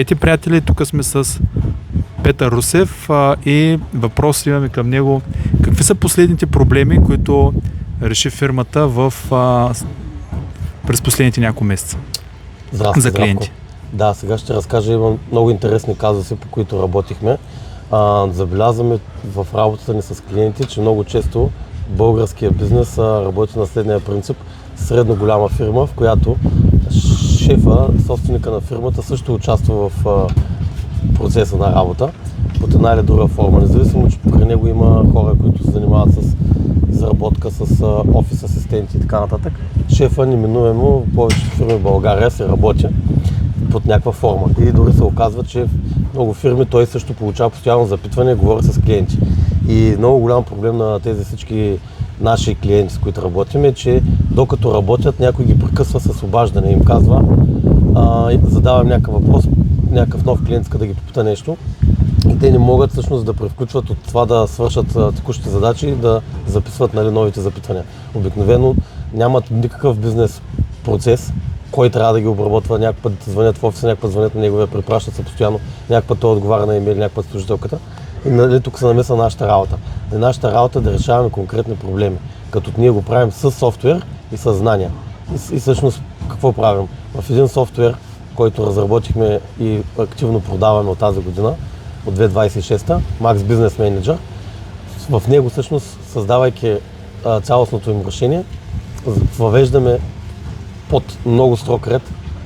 Здравейте, приятели, тук сме с Петър Русев и въпрос имаме към него. Какви са последните проблеми, които реши фирмата през последните няколко месеца за клиенти? Да, сега ще разкажа, имам много интересни казуси, по които работихме. Забелязваме в работата ни с клиенти, че много често българския бизнес работи на следния принцип. Средно голяма фирма, в която шефа, собственика на фирмата, също участва в процеса на работа под една или друга форма. Независимо, че покрай него има хора, които се занимават с изработка, с офис асистенти и така нататък. Шефа неминуемо в повечето фирми в България се работи под някаква форма. И дори се оказва, че в много фирми той също получава постоянно запитване и говори с клиенти. И много голям проблем на тези всички наши клиенти, с които работим, е, че докато работят, някой ги прекъсва с обаждане и им казва, задавам някакъв въпрос, някакъв нов клиент иска да ги попита нещо и те не могат всъщност да превключват от това да свършат текущите задачи и да записват новите запитвания. Обикновено нямат никакъв бизнес процес, кой трябва да ги обработва, някакъв път звънят в офиса, някакъв път звънят на неговия, препращат се постоянно, някакъв път той отговаря на имейли, някакъв път служителката. И тук се намесва нашата работа. Нашата работа е да решаваме конкретни проблеми, като ние го правим с софтуер и с знания. И всъщност какво правим? В един софтуер, който разработихме и активно продаваме от тази година, от 2026, Max Business Manager, в него всъщност, създавайки цялостното им решение, въвеждаме под много строг ред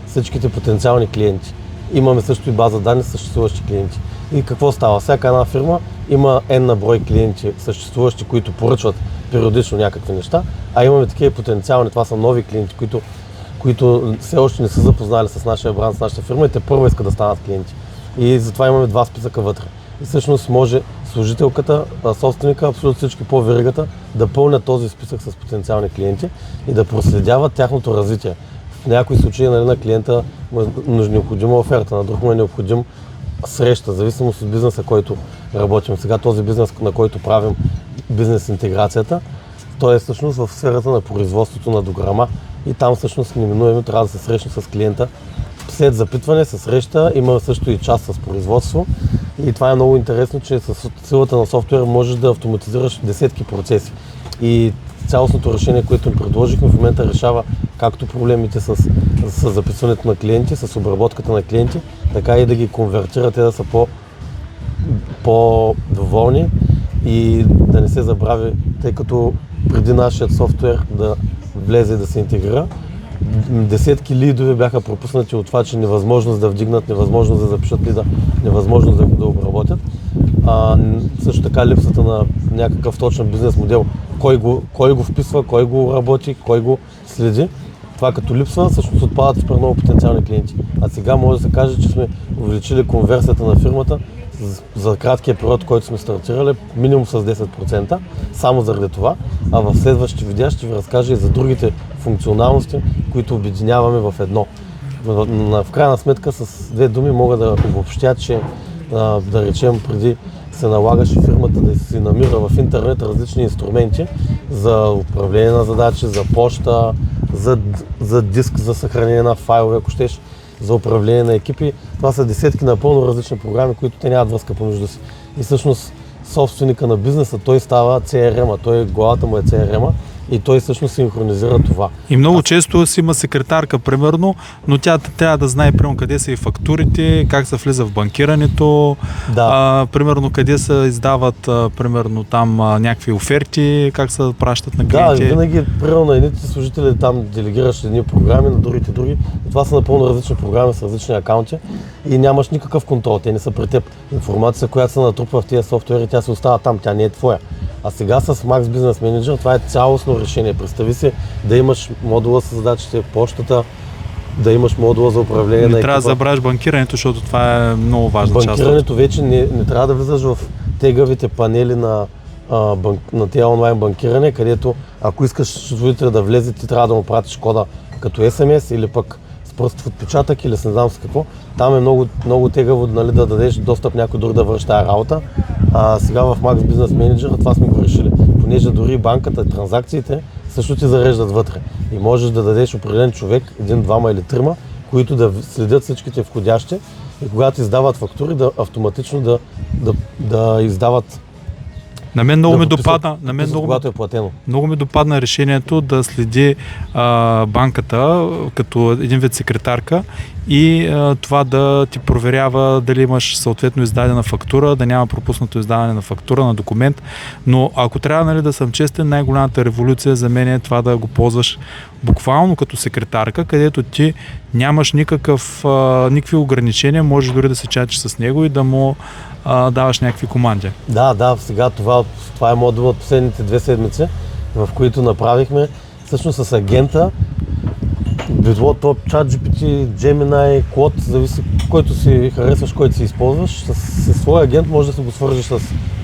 всичките потенциални клиенти. Имаме също и база данни с съществуващи клиенти. И какво става? Всяка една фирма има N на брой клиенти съществуващи, които поръчват периодично някакви неща, а имаме такива потенциални, това са нови клиенти, които все още не са запознали с нашия бранд, с нашата фирма и те първо искат да станат клиенти. И затова имаме два списъка вътре. И всъщност може служителката, собственика, абсолютно всички по веригата да пълнят този списък с потенциални клиенти и да проследяват тяхното развитие. В някои случаи на клиента му е необходима оферта, на друг му е необходим среща, в зависимост от бизнеса, който работим. Сега този бизнес, на който правим бизнес интеграцията, той е всъщност в сферата на производството на дограма и там всъщност неминуемо трябва да се срещне с клиента. След запитване, се среща, има също и част с производство и това е много интересно, че с силата на софтуера можеш да автоматизираш десетки процеси. И цялостното решение, което им предложихме, в момента решава както проблемите с записването на клиенти, с обработката на клиенти, така и да ги конвертира, те да са по-доволни и да не се забрави, тъй като преди нашият софтуер да влезе и да се интегрира, десетки лидове бяха пропуснати от това, че невъзможност да вдигнат, невъзможност да запишат лида, невъзможност да обработят. Също така липсата на някакъв точен бизнес модел, кой го вписва, кой го работи, кой го следи. Това като липсва, всъщност отпадат супер много потенциални клиенти. А сега може да се каже, че сме увеличили конверсията на фирмата за краткия период, който сме стартирали, минимум с 10%, само заради това. А в следващите видеа ще ви разкажа и за другите функционалности, които обединяваме в едно. В крайна сметка с две думи мога да обобщя, че да речем преди се налагаше фирмата да си намира в интернет различни инструменти за управление на задачи, за почта, за диск за съхранение на файлове, ако щеш, за управление на екипи. Това са десетки напълно различни програми, които те нямат връзка помежду си. И всъщност собственика на бизнеса, той става CRM-а, главата му е CRM-а и той всъщност синхронизира това. И много често си има секретарка, примерно, но тя трябва да знае примерно къде са и фактурите, как се влиза в банкирането, примерно къде се издават примерно там някакви оферти, как се пращат на клиенти. Да, винаги примерно на едните служители там делегираш едни програми, на другите други. Това са напълно различни програми с различни акаунти и нямаш никакъв контрол, те не са при теб. Информация, която се натрупва в тези софтуери, тя се остава там, тя не е твоя. А сега с Max Business Manager това е цялостно решение. Представи си да имаш модула с задачите, почтата, да имаш модула за управление на екипа. Не трябва да забравяш банкирането, защото това е много важна част. Банкирането вече не трябва да влизаш в тегавите панели на тези онлайн банкиране, където ако искаш служителя да влезе, ти трябва да му пратиш кода като SMS или пък с пръстов отпечатък или с не знам с какво. Там е много тегаво да дадеш достъп някой друг да върши тази работа. Сега в Max Business Manager това сме го решили, понеже дори банката, транзакциите също ти зареждат вътре и можеш да дадеш определен човек, един, двама или трима, които да следят всичките входящи и когато издават фактури, да автоматично да издават. На мен много да ми подписват, допадна, когато е платено. много ми допадна решението да следи банката като един вид секретарка и това да ти проверява дали имаш съответно издадена фактура, да няма пропуснато издаване на фактура, на документ. Но ако трябва, нали, да съм честен, най-голямата революция за мен е това да го ползваш буквално като секретарка, където ти нямаш никакви ограничения, можеш дори да се чатиш с него и да му даваш някакви команди. Да, сега това е модул от последните 2 седмици, в които направихме всъщност с агента, било то ChatGPT, Gemini, Claude, зависи който си харесваш, който си използваш. С своя агент може да се го свържеш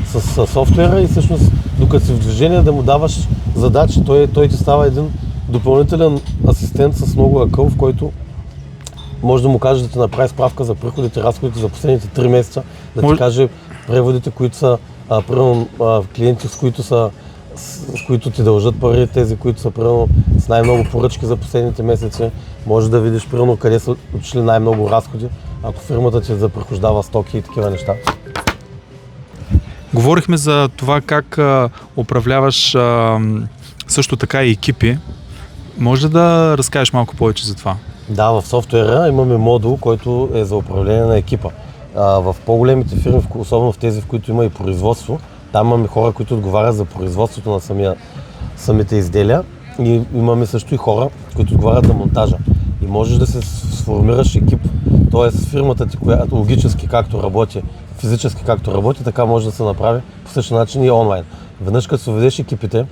с софтуера и всъщност докато си в движение да му даваш задачи, той ти става един допълнителен асистент с много акъл, в който може да му каже да ти направи справка за приходите, разходите за последните 3 месеца, да ти каже преводите, които са клиенти, с които ти дължат пари, тези, които са примерно с най-много поръчки за последните месеци. Може да видиш примерно къде са отишли най-много разходи, ако фирмата ти заприхождава стоки и такива неща. Говорихме за това как управляваш също така и екипи. Може да разкажеш малко повече за това? Да, в софтуера имаме модул, който е за управление на екипа. В по-големите фирми, особено в тези, в които има и производство, там имаме хора, които отговарят за производството на самите изделия и имаме също и хора, които отговарят за монтажа. И можеш да се сформираш екип, т.е. фирмата ти, която логически както работи, физически както работи, така може да се направи по същия начин и онлайн. Веднъж като се ведеш екипите,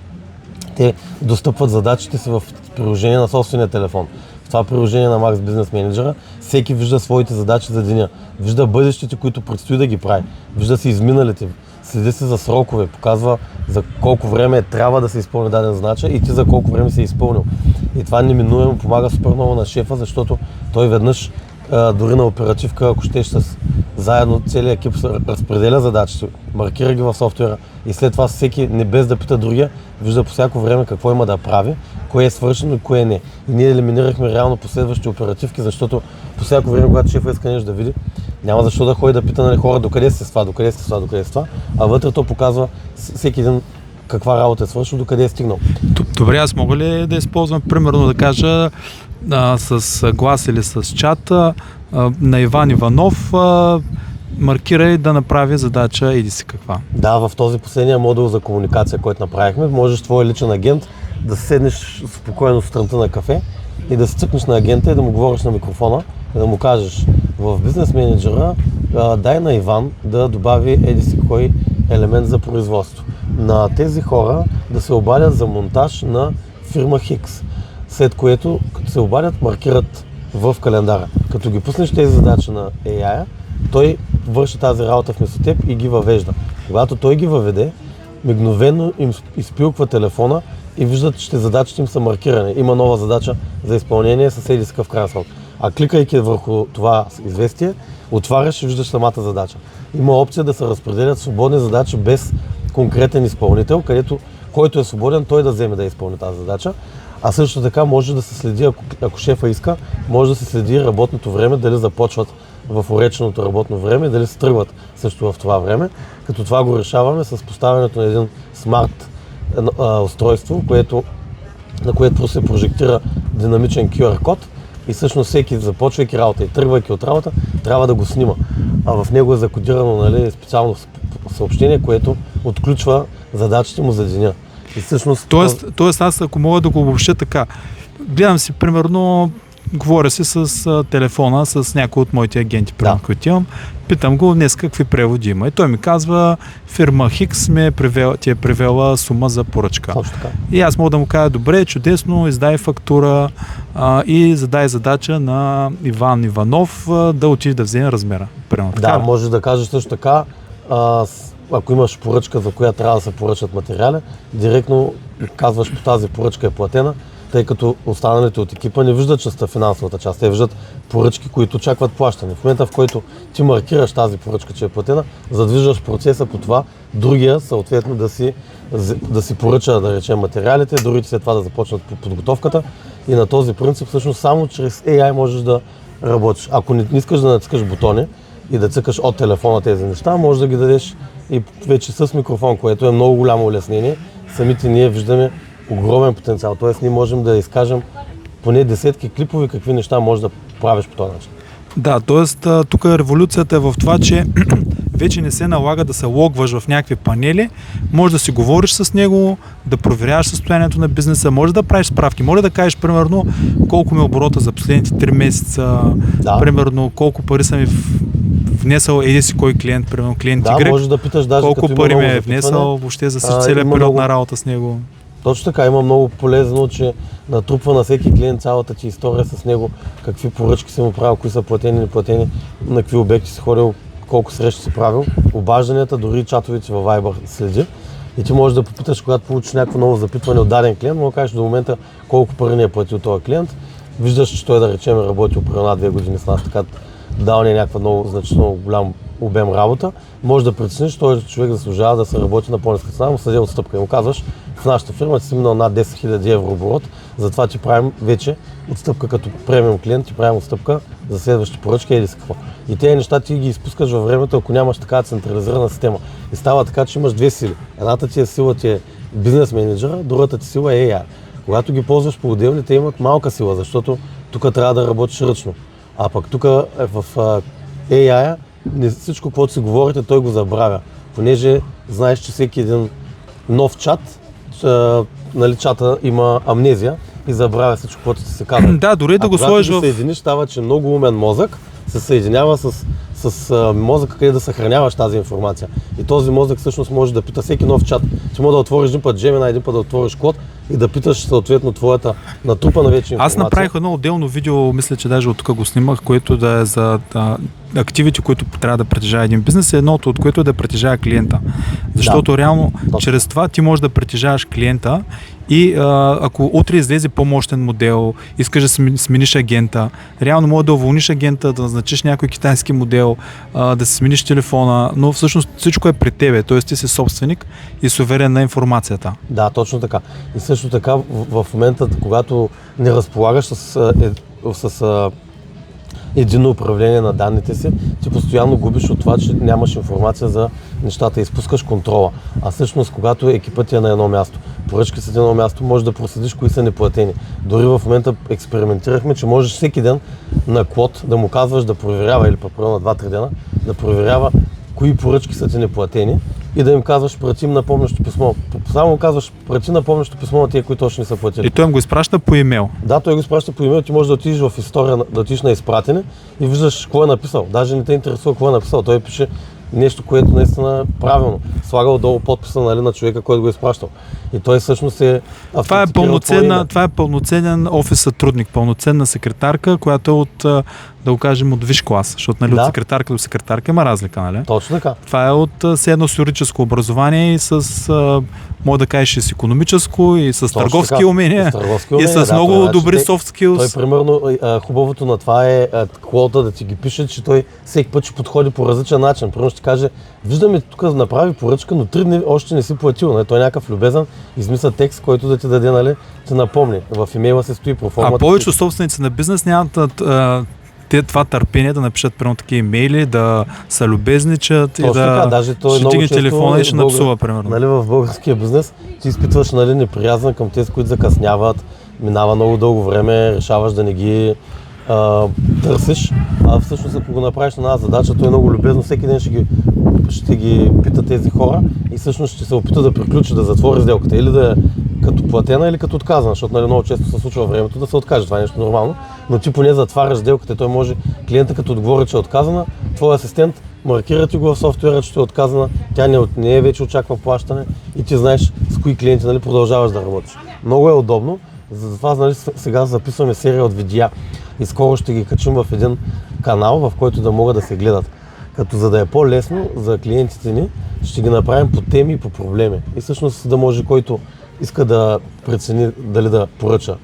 те достъпват задачите си в приложение на собствения телефон. В това приложение на Max Business Manager всеки вижда своите задачи за деня, вижда бъдещите, които предстои да ги прави, вижда си изминалите, следи се за срокове, показва за колко време трябва да се изпълни дадена задача и ти за колко време си е изпълнил. И това неминуемо помага супер много на шефа, защото той веднъж дори на оперативка, ако щеш заедно целият екип разпределя задачите, маркира ги в софтуера и след това всеки, не без да пита другия, вижда по всяко време какво има да прави, кое е свършено и кое не. И ние елиминирахме реално последващи оперативки, защото по всяко време, когато шефа иска нещо да види, няма защо да ходи да пита, нали, хора докъде сте с това, докъде сте с това, докъде сте с това, а вътре то показва всеки един каква работа е свършил, докъде е стигнал. Добре, аз мога ли да използвам, примерно да кажа с глас или с чат на Иван Иванов, маркирай да направи задача иди си каква? Да, в този последния модул за комуникация, който направихме, можеш твой личен агент да седнеш спокойно сутринта на кафе и да се цъкнеш на агента и да му говориш на микрофона и да му кажеш в бизнес менеджера дай на Иван да добави еди си кой елемент за производство. На тези хора да се обадят за монтаж на фирма Хикс, след което като се обадят маркират в календара. Като ги пуснеш тези задачи на AI, той върши тази работа вместо теб и ги въвежда. Когато той ги въведе, мигновено им изпилква телефона и виждат, че задачите им са маркирани. Има нова задача за изпълнение с еди си какъв крайен срок. А кликайки върху това известие, отваряш и виждаш самата задача. Има опция да се разпределят свободни задачи без конкретен изпълнител, където който е свободен, той да вземе да изпълни тази задача. А също така може да се следи, ако шефа иска, може да се следи работното време, дали започват в уреченото работно време, дали се тръгват също в това време. Като това го решаваме с поставянето на един смарт устройство, на което просто се прожектира динамичен QR код и всъщност всеки, започвайки работа и тръгвайки от работа, трябва да го снима. А в него е закодирано, нали, специално съобщение, което отключва задачите му за деня. И всъщност... Тоест аз, ако мога да го обобщя така, гледам си, примерно, говоря си с телефона с някой от моите агенти, примерно, които имам, питам го днес какви преводи има. И той ми казва, фирма Хикс ти е превела сума за поръчка. Точно така. И аз мога да му кажа, добре, чудесно, издай фактура и задай задача на Иван Иванов да отиде да вземе размера. Примерно, да, може да кажеш също така, ако имаш поръчка, за която трябва да се поръчат материали, директно казваш, по тази поръчка е платена, тъй като останалите от екипа не виждат частта, финансовата част. Те виждат поръчки, които очакват плащане. В момента, в който ти маркираш тази поръчка, че е платена, задвижваш процеса по това, другия съответно да си поръча, да речем, материалите, другите след това да започнат подготовката. И на този принцип, всъщност, само чрез AI можеш да работиш. Ако не искаш да натискаш бутони и да цъкаш от телефона тези неща, може да ги дадеш и вече с микрофон, което е много голямо улеснение. Самите ние виждаме огромен потенциал, т.е. ние можем да изкажем поне десетки клипове какви неща можеш да правиш по този начин. Да, т.е. тук революцията е в това, че вече не се налага да се логваш в някакви панели, може да си говориш с него, да проверяваш състоянието на бизнеса, може да правиш справки, може да кажеш примерно колко ми е оборота за последните 3 месеца, примерно колко пари съм ми внесъл еди си кой клиент, примерно клиент Y, може да питаш даже колко пари ми е внесъл въобще за целият период на работа с него. Точно така, има много полезно, че натрупва на всеки клиент цялата ти история с него, какви поръчки си му правил, кои са платени, неплатени, на какви обекти си ходил, колко срещи си правил, обажданията, дори чатовете във Viber следи. И ти можеш да попиташ, когато получиш някакво ново запитване от даден клиент, му кажеш до момента колко пари ни е платил този клиент. Виждаш, че той, да речем, е работил при 1-2 години с нас, така дал ни някаква много значително голям обем работа. Може да прецениш, че този човек заслужава да се работи на по-ниска цена, му съде отстъпка и му казваш, в нашата фирма ти си минал над 10 000 евро оборот, затова ти правим вече отстъпка като премиум клиент, ти правим отстъпка за следващи поръчки или с какво. И тези неща ти ги изпускаш във времето, ако нямаш такава централизирана система. И става така, че имаш две сили. Едната ти е сила, ти е бизнес менеджера, другата ти сила е AI. Когато ги ползваш по-отделни, те имат малка сила, защото тук трябва да работиш ръчно. А пък тук в AI всичко, което си говорите, той го забравя. Понеже знаеш, че всеки един нов чат, нали, чата има амнезия и забравя всичко, което ти се казва. Да, дори да го сложиш в... Когато съединиш, става, че много умен мозък се съединява с мозъка, къде да съхраняваш тази информация. И този мозък всъщност може да пита всеки нов чат. Ти може да отвориш един път Gemini, един път да отвориш код и да питаш съответно твоята натрупана вече информация. Аз направих едно отделно видео, мисля, че даже от тук го снимах, което да е за активите, които трябва да притежава един бизнес, едното от което да притежава клиента. Защото реално чрез това ти можеш да притежаваш клиента и ако утре излезе по-мощен модел, искаш да смениш агента, реално може да уволниш агента, да назначиш някой китайски модел, да си смениш телефона, но всъщност всичко е при тебе, т.е. ти си собственик и суверен на информацията. Да, точно така. И също така в момента, когато не разполагаш с единно управление на данните си, ти постоянно губиш от това, че нямаш информация за нещата и изпускаш контрола. А всъщност, когато екипът е на едно място, поръчки са на едно място, можеш да проследиш кои са неплатени. Дори в момента експериментирахме, че можеш всеки ден на код да му казваш да проверява, или пък на 2-3 дена, да проверява кои поръчки са ти неплатени и да им казваш, прати им напомнящо писмо. Само казваш, прати напомнящо писмо на тия, които още не са платили. И той им го изпраща по имейл. Да, той го изпраща по имейл, ти можеш да отидеш в история, да отидеш на изпратене и виждаш какво е написал. Даже не те интересува какво е написал. Той пише нещо, което наистина е правилно. Слагал долу подписа, нали, на човека, който го е изпращал. И той всъщност е това е пълноценен офис сътрудник, пълноценна секретарка, която е от, да го кажем, от висш клас, защото нали, от секретарка до секретарка има разлика, нали? Точно така. Това е от едно с юридическо образование и с, може да кажеш, и с икономическо, и с търговски умения, и с много добри soft skills. Той, примерно, хубавото на това е колата да ти ги пише, че той всеки път ще подходи по различен начин. Примерно ще каже, виждаме тук да направи поръчка, но 3 дни още не си платил. Нали? Той е някакъв любезен, измисля текст, който да ти даде, нали, ти напомни. В имейла се стои проформата. А повечето собственици на бизнес нямат това търпение да напишат примерно такива имейли, да се любезничат. Точно и да ще дигне телефона и ще напсува, примерно. Нали, в българския бизнес ти изпитваш, нали, неприязан към тези, които закъсняват, минава много дълго време, решаваш да не ги търсиш, а всъщност ако го направиш на една задача, той е много любезно, всеки ден ще ги пита тези хора и всъщност ще се опита да приключи, да затвори сделката или да е като платена или като отказана, защото нали, много често се случва времето да се откаже, това е нещо нормално, но ти поне затваряш сделката и той може, клиента като отговори, че е отказана, твой асистент маркира ти го в софтуера, че е отказана, тя не е вече очаква плащане и ти знаеш с кои клиенти, нали, продължаваш да работиш. Много е удобно, затова, нали, сега записваме серия от видеа и скоро ще ги качим в един канал, в който да могат да се гледат. Като за да е по-лесно за клиентите ни, ще ги направим по теми и по проблеми. И всъщност да може, който иска да прецени дали да поръча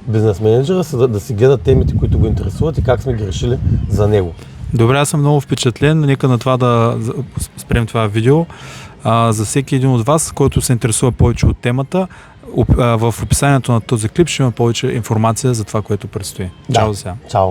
бизнес менеджера, да си гледа темите, които го интересуват и как сме ги решили за него. Добре, аз съм много впечатлен. Нека на това да спрем това видео. За всеки един от вас, който се интересува повече от темата, в описанието на този клип ще има повече информация за това, което предстои. Чао за сега. Чао.